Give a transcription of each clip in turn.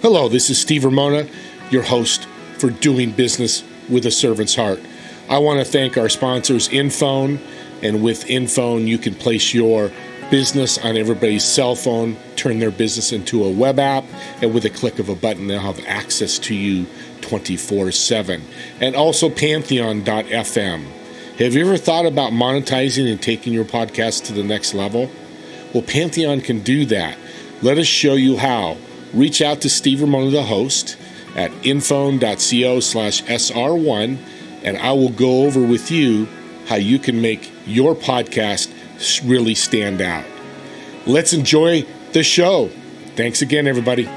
Hello, this is Steve Ramona, your host for Doing Business with a Servant's Heart. I want to thank our sponsors, Infone, and with Infone, you can place your business on everybody's cell phone, turn their business into a web app, and with a click of a button, they'll have access to you 24/7. And also Pantheon.fm. Have you ever thought about monetizing and taking your podcast to the next level? Well, Pantheon can do that. Let us show you how. Reach out to Steve Ramona, the host, at infone.co/SR1, and I will go over with you how you can make your podcast really stand out. Let's enjoy the show. Thanks again, everybody.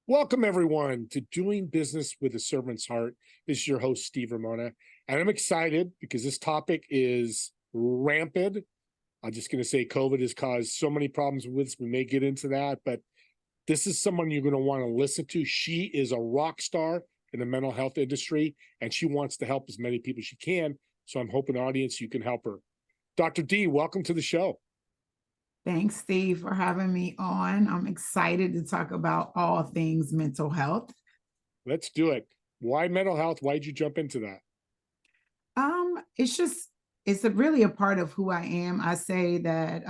Welcome, everyone, to Doing Business with a Servant's Heart. This is your host, Steve Ramona, and I'm excited because this topic is rampant. I'm just going to say COVID has caused so many problems with us. We may get into that, but this is someone you're going to want to listen to. She is a rock star in the mental health industry, and she wants to help as many people as she can. So I'm hoping, audience, you can help her. Dr. D, welcome to the show. Thanks, Steve, for having me on. I'm excited to talk about all things mental health. Let's do it. Why mental health? Why did you jump into that? It's really a part of who I am. I say that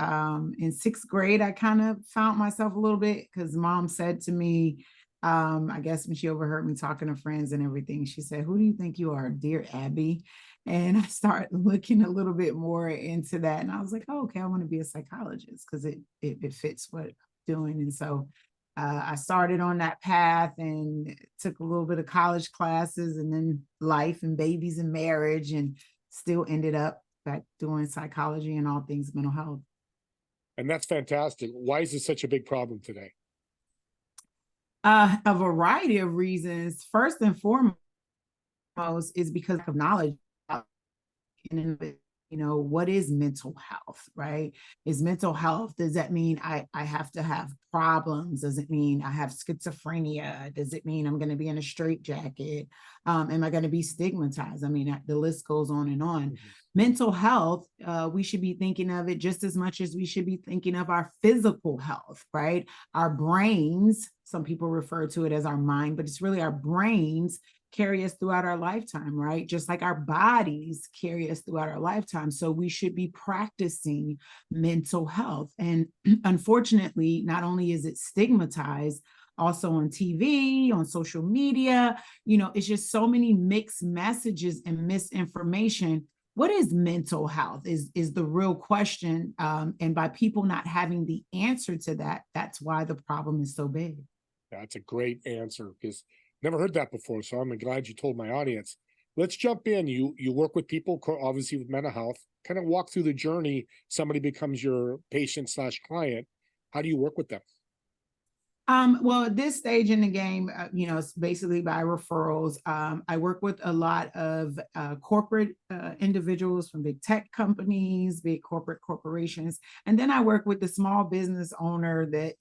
in sixth grade, I kind of found myself a little bit because mom said to me, I guess when she overheard me talking to friends and everything, she said, "Who do you think you are, dear Abby?" And I started looking a little bit more into that. And I was like, oh, okay, I want to be a psychologist because it fits what I'm doing. And so I started on that path and took a little bit of college classes and then life and babies and marriage, and still ended up back doing psychology and all things mental health. And that's fantastic. Why is this such a big problem today? A variety of reasons. First and foremost is because of knowledge. What is mental health, right? Is mental health, does that mean I have to have problems? Does it mean I have schizophrenia? Does it mean I'm going to be in a straitjacket? Am I going to be stigmatized? I mean, the list goes on and on. Mm-hmm. Mental health, we should be thinking of it just as much as we should be thinking of our physical health, right? Our brains, some people refer to it as our mind, but it's really our brains carry us throughout our lifetime, right? Just like our bodies carry us throughout our lifetime. So we should be practicing mental health. And unfortunately, not only is it stigmatized, also on TV, on social media, it's just so many mixed messages and misinformation. What is mental health is the real question. And by people not having the answer to that, that's why the problem is so big. That's a great answer, because never heard that before, so I'm glad you told my audience. Let's jump in. You work with people, obviously, with mental health. Kind of walk through the journey. Somebody becomes your patient/client. How do you work with them? Well, at this stage in the game, it's basically by referrals. I work with a lot of corporate individuals from big tech companies, big corporations. And then I work with the small business owner that,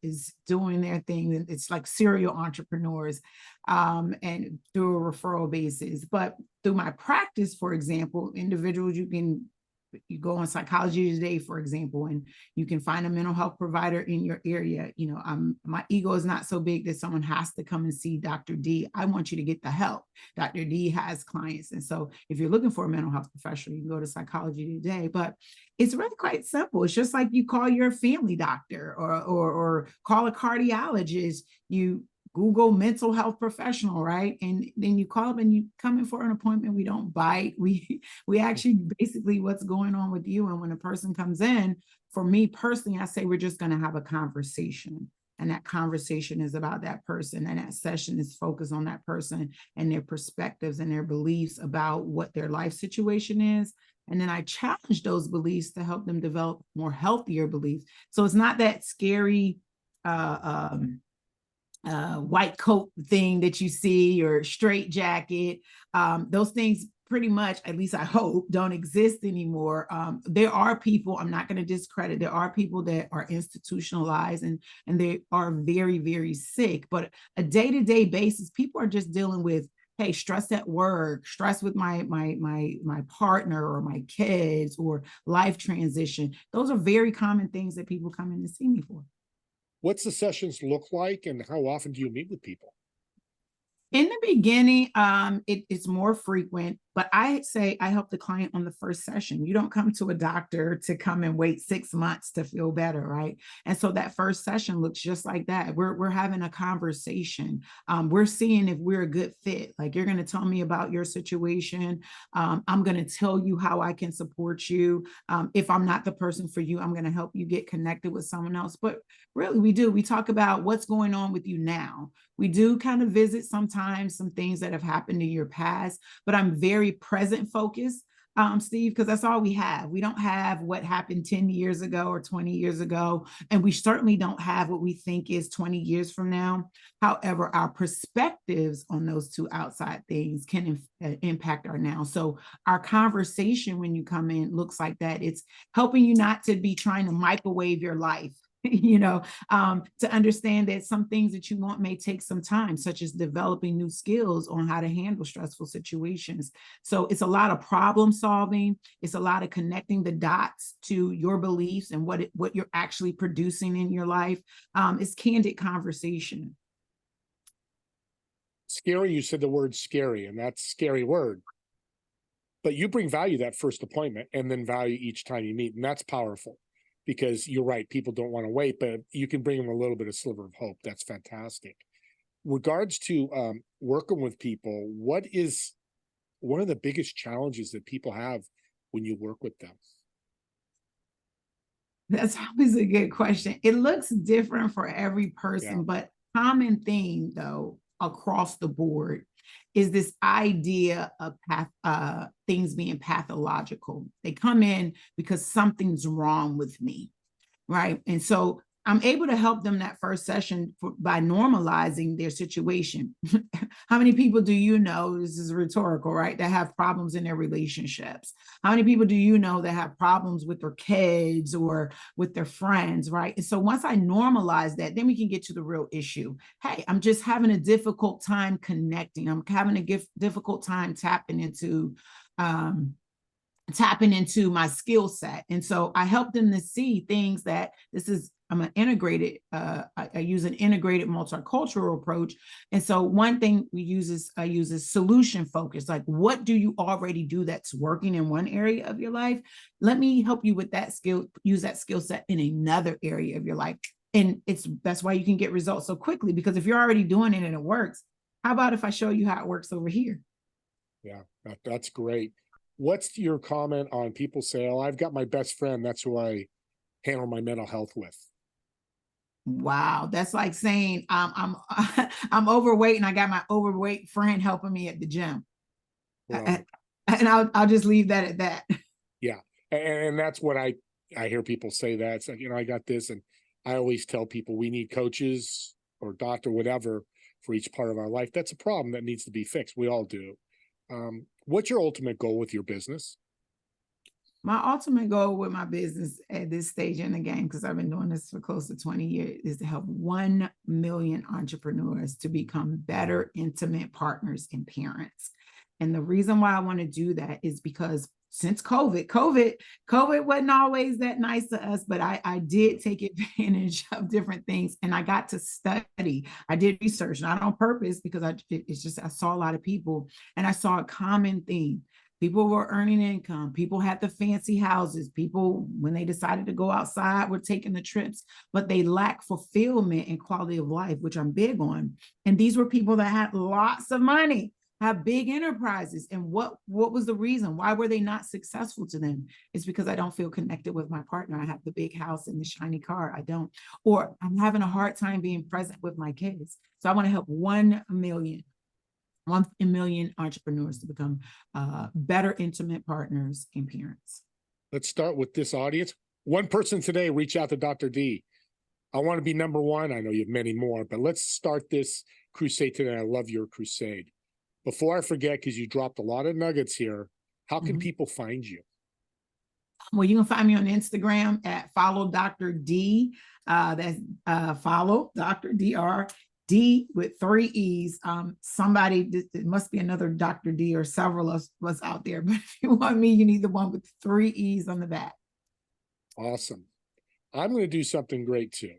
is doing their thing. It's like serial entrepreneurs, and through a referral basis. But through my practice, for example, individuals, you go on Psychology Today, for example, and you can find a mental health provider in your area. My ego is not so big that someone has to come and see Dr. D. I want you to get the help. Dr. D has clients. And so if you're looking for a mental health professional, you can go to Psychology Today. But it's really quite simple. It's just like you call your family doctor or call a cardiologist. You Google mental health professional, right? And then you call them and you come in for an appointment. We don't bite. We actually basically what's going on with you. And when a person comes in, for me personally, I say we're just going to have a conversation. And that conversation is about that person. And that session is focused on that person and their perspectives and their beliefs about what their life situation is. And then I challenge those beliefs to help them develop more healthier beliefs. So it's not that scary white coat thing that you see or straight jacket. Those things pretty much, at least I hope, don't exist anymore. There are people, I'm not going to discredit, there are people that are institutionalized and they are very, very sick. But a day-to-day basis, people are just dealing with hey, stress at work, stress with my partner or my kids, or life transition. Those are very common things that people come in to see me for. What's the sessions look like, and how often do you meet with people? In the beginning, it's more frequent, but I say I help the client on the first session. You don't come to a doctor to come and wait 6 months to feel better, right? And so that first session looks just like that. We're having a conversation. We're seeing if we're a good fit. Like, you're going to tell me about your situation. I'm going to tell you how I can support you. If I'm not the person for you, I'm going to help you get connected with someone else. But really, we talk about what's going on with you now. We do kind of visit sometimes some things that have happened in your past, but I'm very present focused, Steve, because that's all we have. We don't have what happened 10 years ago or 20 years ago, and we certainly don't have what we think is 20 years from now. However, our perspectives on those two outside things can impact our now. So our conversation when you come in looks like that. It's helping you not to be trying to microwave your life. To understand that some things that you want may take some time, such as developing new skills on how to handle stressful situations. So it's a lot of problem solving. It's a lot of connecting the dots to your beliefs and what you're actually producing in your life. It's candid conversation. Scary, you said the word scary, and that's a scary word. But you bring value that first appointment, and then value each time you meet, and that's powerful. Because you're right, people don't want to wait, but you can bring them a little bit of sliver of hope. That's fantastic. Regards to working with people, what is one of the biggest challenges that people have when you work with them? That's always a good question. It looks different for every person, but common theme though across the board is this idea of things being pathological. They come in because something's wrong with me, right? And so I'm able to help them that first session by normalizing their situation. How many people do you know, this is rhetorical, right, that have problems in their relationships? How many people do you know that have problems with their kids or with their friends, right? And so once I normalize that, then we can get to the real issue. Hey, I'm just having a difficult time connecting. I'm having a difficult time tapping into my skill set. And so I help them to see things that I'm an integrated, I use an integrated multicultural approach. And so one thing I use is solution focus. Like, what do you already do that's working in one area of your life? Let me help you with that skill, use that skill set in another area of your life. And that's why you can get results so quickly, because if you're already doing it and it works, how about if I show you how it works over here? Yeah, that's great. What's your comment on people say, oh, I've got my best friend, that's who I handle my mental health with? Wow, that's like saying I'm overweight and I got my overweight friend helping me at the gym. Well, and I'll just leave that at that. Yeah, and that's what I hear people say that. It's like, I got this, and I always tell people we need coaches or doctor, whatever, for each part of our life. That's a problem that needs to be fixed. We all do. What's your ultimate goal with your business? My ultimate goal with my business at this stage in the game, because I've been doing this for close to 20 years, is to help 1 million entrepreneurs to become better, intimate partners and parents. And the reason why I want to do that is because since COVID wasn't always that nice to us, but I did take advantage of different things, and I got to study. I did research, not on purpose, because I saw a lot of people, and I saw a common theme. People were earning income. People had the fancy houses. People, when they decided to go outside, were taking the trips, but they lacked fulfillment and quality of life, which I'm big on. And these were people that had lots of money, have big enterprises. And what was the reason? Why were they not successful to them? It's because I don't feel connected with my partner. I have the big house and the shiny car. I don't. Or I'm having a hard time being present with my kids. So I want to help 1 million entrepreneurs to become better, intimate partners and parents. Let's start with this audience. One person today, reach out to Dr. D. I want to be number one. I know you have many more, but let's start this crusade today. I love your crusade. Before I forget, because you dropped a lot of nuggets here, how can people find you? Well, you can find me on Instagram at follow Dr. D. That's follow Dr. Dr. D with 3 E's. Somebody, it must be another Dr. D or several of us out there, but if you want me, you need the one with 3 E's on the back. Awesome. I'm going to do something great too.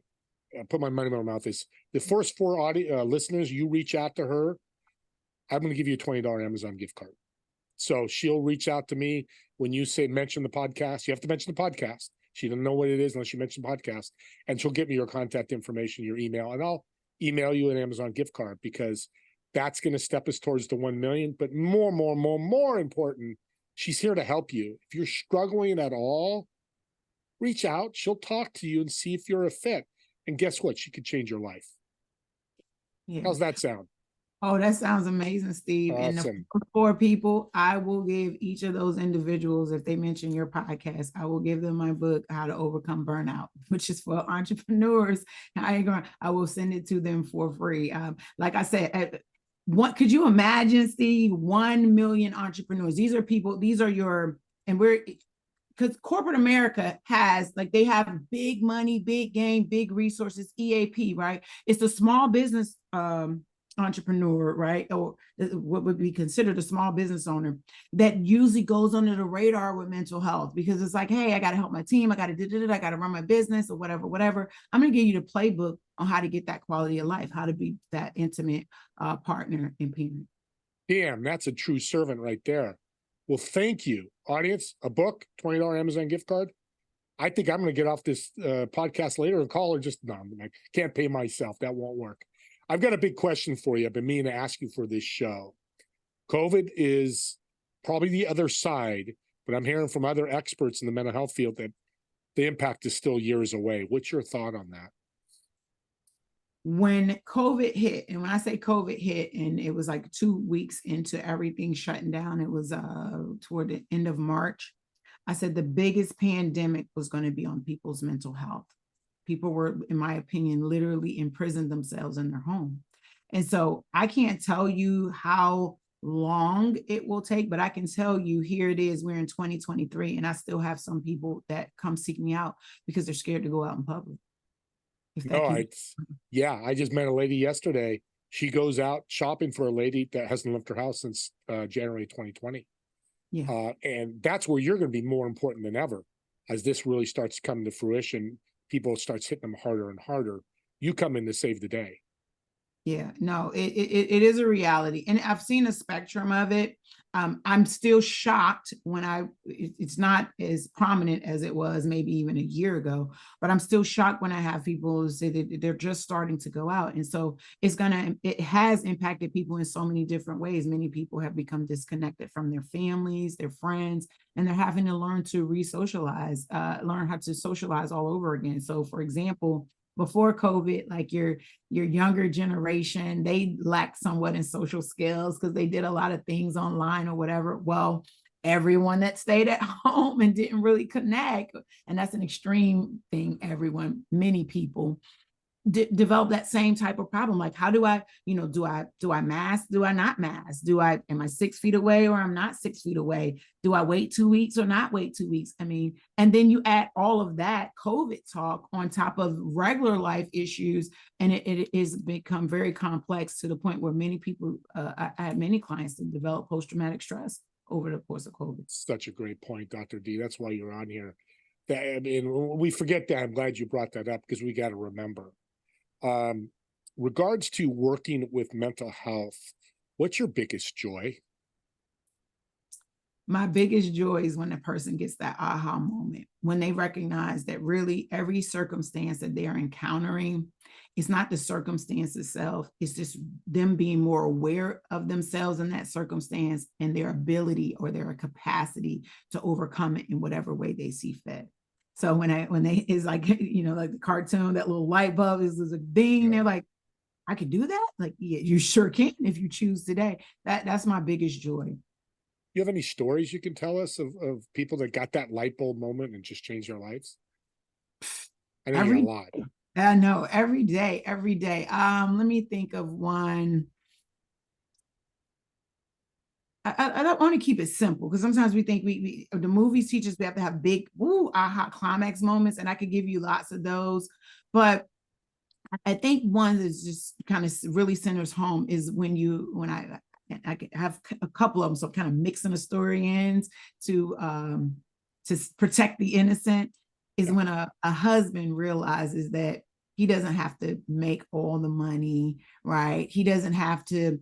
I'll put my money where my mouth is. The first 4 listeners, you reach out to her, I'm going to give you a $20 Amazon gift card. So she'll reach out to me when you say mention the podcast. You have to mention the podcast. She doesn't know what it is unless you mention the podcast. And she'll get me your contact information, your email, and I'll email you an Amazon gift card, because that's going to step us towards the 1 million. But more important, she's here to help you. If you're struggling at all, reach out. She'll talk to you and see if you're a fit. And guess what? She could change your life. Yeah. How's that sound? Oh, that sounds amazing, Steve. Awesome. And the 4 people, I will give each of those individuals, if they mention your podcast, I will give them my book, How to Overcome Burnout, which is for entrepreneurs. I will send it to them for free. Like I said, what could you imagine, Steve? 1 million entrepreneurs. These are people, because corporate America has, like, they have big money, big game, big resources, EAP, right? It's the small business entrepreneur, right? Or what would be considered a small business owner that usually goes under the radar with mental health, because it's like, hey, I got to help my team. I got to run my business or whatever. I'm going to give you the playbook on how to get that quality of life, how to be that intimate partner and parent. Damn, that's a true servant right there. Well, thank you, audience. A book, $20 Amazon gift card. I think I'm going to get off this podcast later and call her. I can't pay myself. That won't work. I've got a big question for you. I've been meaning to ask you for this show. COVID is probably the other side, but I'm hearing from other experts in the mental health field that the impact is still years away. What's your thought on that? When COVID hit, and when I say COVID hit, and it was like 2 weeks into everything shutting down, it was toward the end of March, I said the biggest pandemic was going to be on people's mental health. People were, in my opinion, literally imprisoned themselves in their home. And so I can't tell you how long it will take, but I can tell you, here it is, we're in 2023, and I still have some people that come seek me out because they're scared to go out in public. I just met a lady yesterday. She goes out shopping for a lady that hasn't left her house since January 2020. Yeah. And that's where you're going to be more important than ever as this really starts coming to fruition. People starts hitting them harder and harder. You come in to save the day. Yeah, no, it is a reality. And I've seen a spectrum of it. I'm still shocked when it's not as prominent as it was maybe even a year ago, but I'm still shocked when I have people say that they're just starting to go out. And so it has impacted people in so many different ways. Many people have become disconnected from their families, their friends, and they're having to learn to re-socialize, learn how to socialize all over again. So for example, before COVID, like your younger generation, they lacked somewhat in social skills because they did a lot of things online or whatever. Well, everyone that stayed at home and didn't really connect, and that's an extreme thing, many people develop that same type of problem. Like, how do I mask? Do I not mask? Am I 6 feet away or I'm not 6 feet away? Do I wait 2 weeks or not wait 2 weeks? I mean, and then you add all of that COVID talk on top of regular life issues, and it has become very complex to the point where many people, I had many clients that develop post-traumatic stress over the course of COVID. Such a great point, Dr. D. That's why you're on here. We forget that. I'm glad you brought that up, because we got to remember. Regards to working with mental health, what's your biggest joy? My biggest joy is when a person gets that aha moment, when they recognize that really every circumstance that they are encountering, it's not the circumstance itself, it's just them being more aware of themselves in that circumstance and their ability or their capacity to overcome it in whatever way they see fit. So when they is like, like the cartoon, that little light bulb is a ding, yeah. They're like, I could do that? Like, yeah, you sure can if you choose today. That's my biggest joy. You have any stories you can tell us of people that got that light bulb moment and just changed their lives? I know you got a lot. I know, every day. Let me think of one. I don't want to keep it simple, because sometimes we think the movies teach us we have to have big aha climax moments, and I could give you lots of those. But I think one that's just kind of really centers home is when I have a couple of them, so kind of mixing the story ends to protect the innocent is when a husband realizes that he doesn't have to make all the money, right? He doesn't have to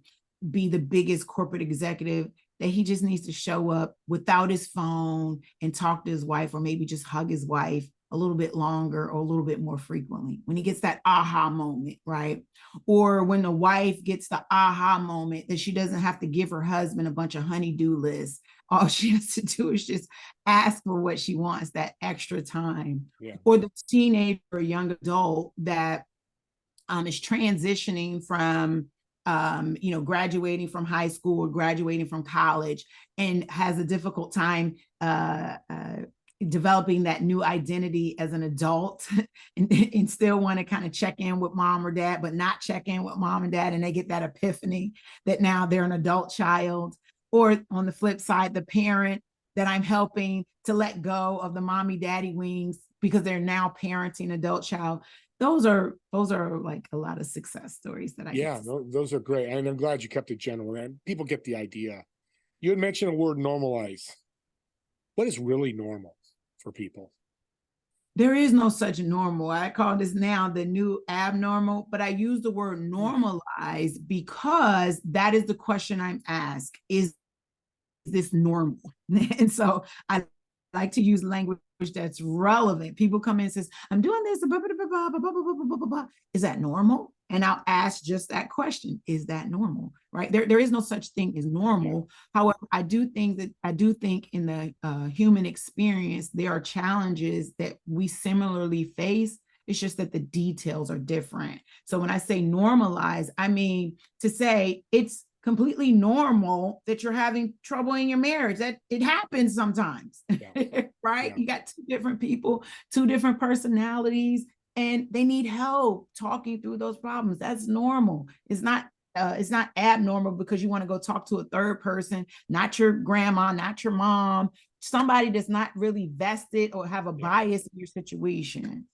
be the biggest corporate executive, that he just needs to show up without his phone and talk to his wife, or maybe just hug his wife a little bit longer or a little bit more frequently. When he gets that aha moment, right? Or when the wife gets the aha moment that she doesn't have to give her husband a bunch of honey-do lists. All she has to do is just ask for what she wants, that extra time. Yeah. Or the teenager or young adult that is transitioning from graduating from high school or graduating from college and has a difficult time developing that new identity as an adult and still want to kind of check in with mom or dad, but not check in with mom and dad. And they get that epiphany that now they're an adult child. Or on the flip side, the parent that I'm helping to let go of the mommy daddy wings because they're now parenting adult child. Those are like a lot of success stories that I yeah, those are great. And I'm glad you kept it general, and people get the idea. You had mentioned the word normalize. What is really normal for people? There is no such normal. I call this now the new abnormal, but I use the word normalize because that is the question I'm asked. Is this normal? And so I like to use language that's relevant. People come in and says, I'm doing this, blah, blah, blah, blah, blah, blah, blah, blah, blah, blah. Is that normal? And I'll ask just that question. Is that normal? Right? There is no such thing as normal. Yeah. However, I do think in the human experience, there are challenges that we similarly face. It's just that the details are different. So when I say normalize, I mean to say it's completely normal that you're having trouble in your marriage. That it happens sometimes, yeah. Right? Yeah. You got two different people, two different personalities, and they need help talking through those problems. That's normal. It's not abnormal because you want to go talk to a third person, not your grandma, not your mom, somebody that's not really vested or have a bias in your situation.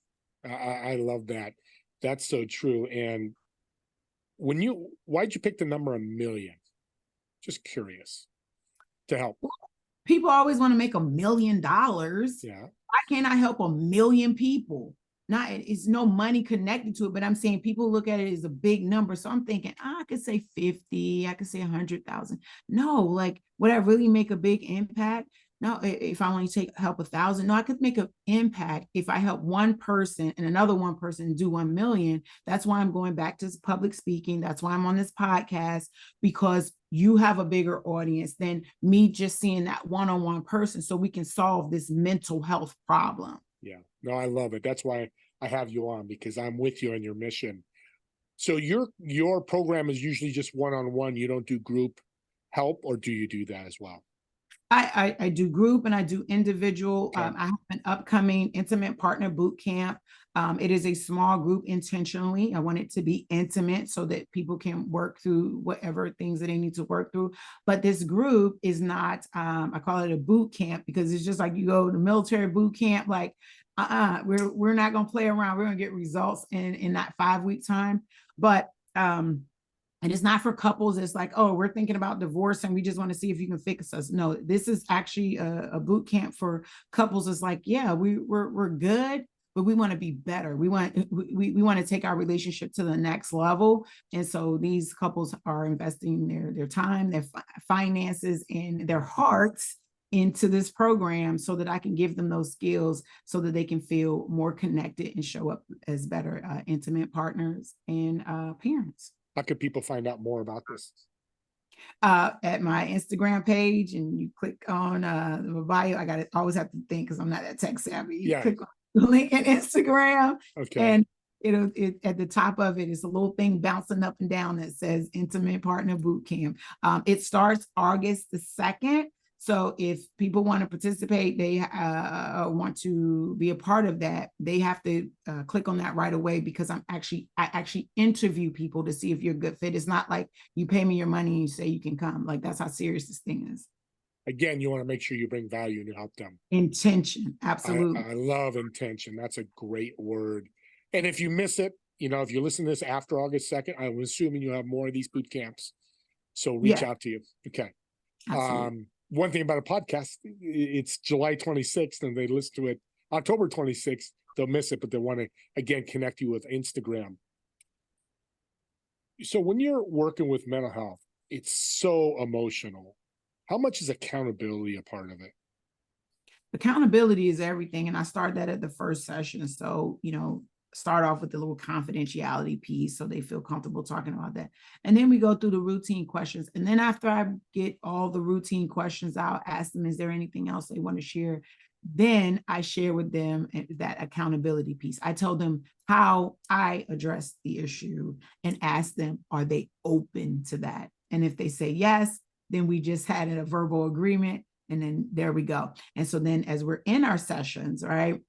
I love that. That's so true. And why'd you pick the number 1 million? Just curious to help. People always want to make $1 million. Yeah. Why can't I help 1 million people? It's no money connected to it, but I'm saying people look at it as a big number. So I'm thinking, I could say 50, I could say 100,000. No, like, would I really make a big impact? No, if I only help 1,000, no, I could make an impact if I help one person and another one person do 1 million. That's why I'm going back to public speaking. That's why I'm on this podcast, because you have a bigger audience than me just seeing that one-on-one person, so we can solve this mental health problem. Yeah, no, I love it. That's why I have you on, because I'm with you on your mission. So your program is usually just one-on-one. You don't do group help, or do you do that as well? I do group and I do individual. Okay. I have an upcoming intimate partner boot camp. It is a small group intentionally. I want it to be intimate so that people can work through whatever things that they need to work through. But this group is not, I call it a boot camp, because it's just like you go to military boot camp, like, we're not going to play around. We're going to get results in that 5-week time. But, and it's not for couples. It's like, oh, we're thinking about divorce and we just want to see if you can fix us. No, this is actually a boot camp for couples. It's like, yeah, we're good, but we want to be better. We want to take our relationship to the next level. And so these couples are investing their time, their finances, and their hearts into this program so that I can give them those skills so that they can feel more connected and show up as better intimate partners and parents. How can people find out more about this? At my Instagram page, and you click on the bio. I always have to think because I'm not that tech savvy. You click on the link in Instagram, and at the top of it is a little thing bouncing up and down that says Intimate Partner Boot Camp. It starts August the 2nd. So if people want to participate, they want to be a part of that, they have to click on that right away, because I actually interview people to see if you're a good fit. It's not like you pay me your money and you say you can come. Like, that's how serious this thing is. Again, you want to make sure you bring value and you help them. Intention, absolutely. I love intention. That's a great word. And if you miss it, if you listen to this after August 2nd, I'm assuming you have more of these boot camps. So reach Yeah, out to you. Okay. absolutely. One thing about a podcast, it's July 26th and they listen to it October 26th. They'll miss it, but they want to, again, connect you with Instagram. So when you're working with mental health, it's so emotional. How much is accountability a part of it? Accountability is everything. And I started that at the first session. So, start off with the little confidentiality piece so they feel comfortable talking about that. And then we go through the routine questions. And then after I get all the routine questions out, ask them, is there anything else they want to share? Then I share with them that accountability piece. I tell them how I address the issue and ask them, are they open to that? And if they say yes, then we just had a verbal agreement. And then there we go. And so then as we're in our sessions, right,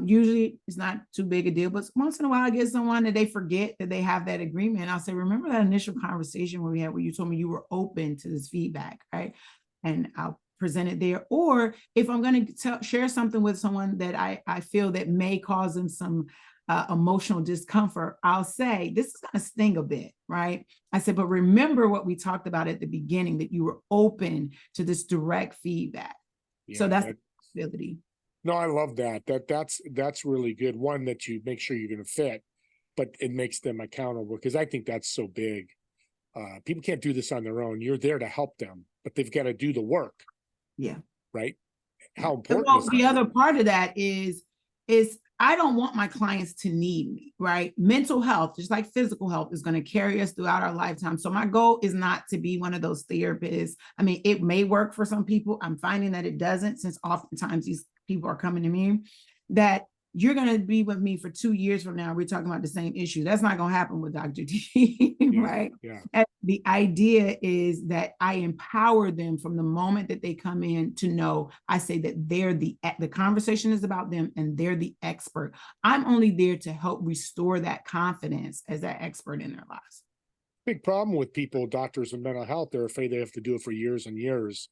usually it's not too big a deal, but once in a while I get someone that they forget that they have that agreement. I'll say, remember that initial conversation we had where you told me you were open to this feedback, right? And I'll present it there. Or if I'm going to share something with someone that I feel that may cause them some emotional discomfort, I'll say, this is going to sting a bit, right? I said, but remember what we talked about at the beginning, that you were open to this direct feedback. Yeah, so that's the ability. No, I love that. That's really good. One, that you make sure you're going to fit, but it makes them accountable, because I think that's so big. People can't do this on their own. You're there to help them, but they've got to do the work. Yeah. Right. How important is that? The other part of that is I don't want my clients to need me, right? Mental health, just like physical health, is going to carry us throughout our lifetime. So my goal is not to be one of those therapists. I mean, it may work for some people. I'm finding that it doesn't, since oftentimes these people are coming to me that you're going to be with me for 2 years from now. We're talking about the same issue. That's not going to happen with Dr. D, right? Yeah. And the idea is that I empower them from the moment that they come in to know, I say that they're the conversation is about them and they're the expert. I'm only there to help restore that confidence as that expert in their lives. Big problem with people, doctors and mental health, they're afraid they have to do it for years and years,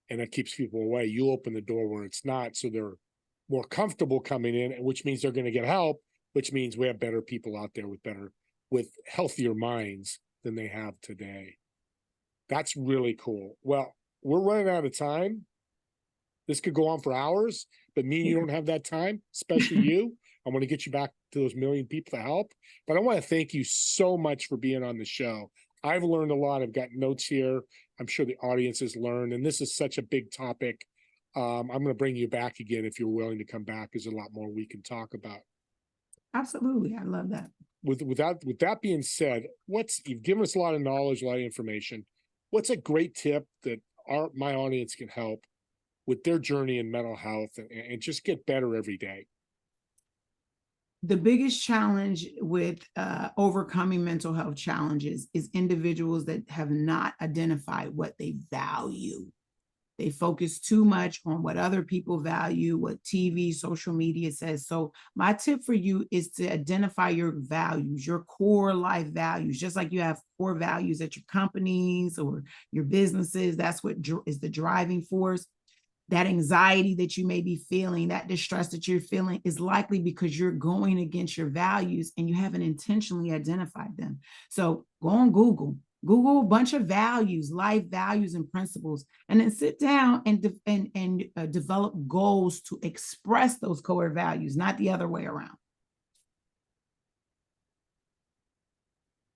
and it keeps people away. You open the door where it's not, so they're more comfortable coming in, which means they're going to get help, which means we have better people out there with healthier minds than they have today. That's really cool. Well, we're running out of time. This could go on for hours, but me and you don't have that time, especially you. I want to get you back to those million people to help. But I want to thank you so much for being on the show. I've learned a lot. I've got notes here. I'm sure the audience has learned, and this is such a big topic. I'm going to bring you back again if you're willing to come back. There's a lot more we can talk about. Absolutely. I love that. With that being said, you've given us a lot of knowledge, a lot of information. What's a great tip that my audience can help with their journey in mental health and just get better every day? The biggest challenge with overcoming mental health challenges is individuals that have not identified what they value. They focus too much on what other people value, what TV, social media says. So my tip for you is to identify your values, your core life values, just like you have core values at your companies or your businesses. That's what is the driving force. That anxiety that you may be feeling, that distress that you're feeling, is likely because you're going against your values and you haven't intentionally identified them. So go on Google a bunch of values, life values and principles, and then sit down and develop goals to express those core values, not the other way around.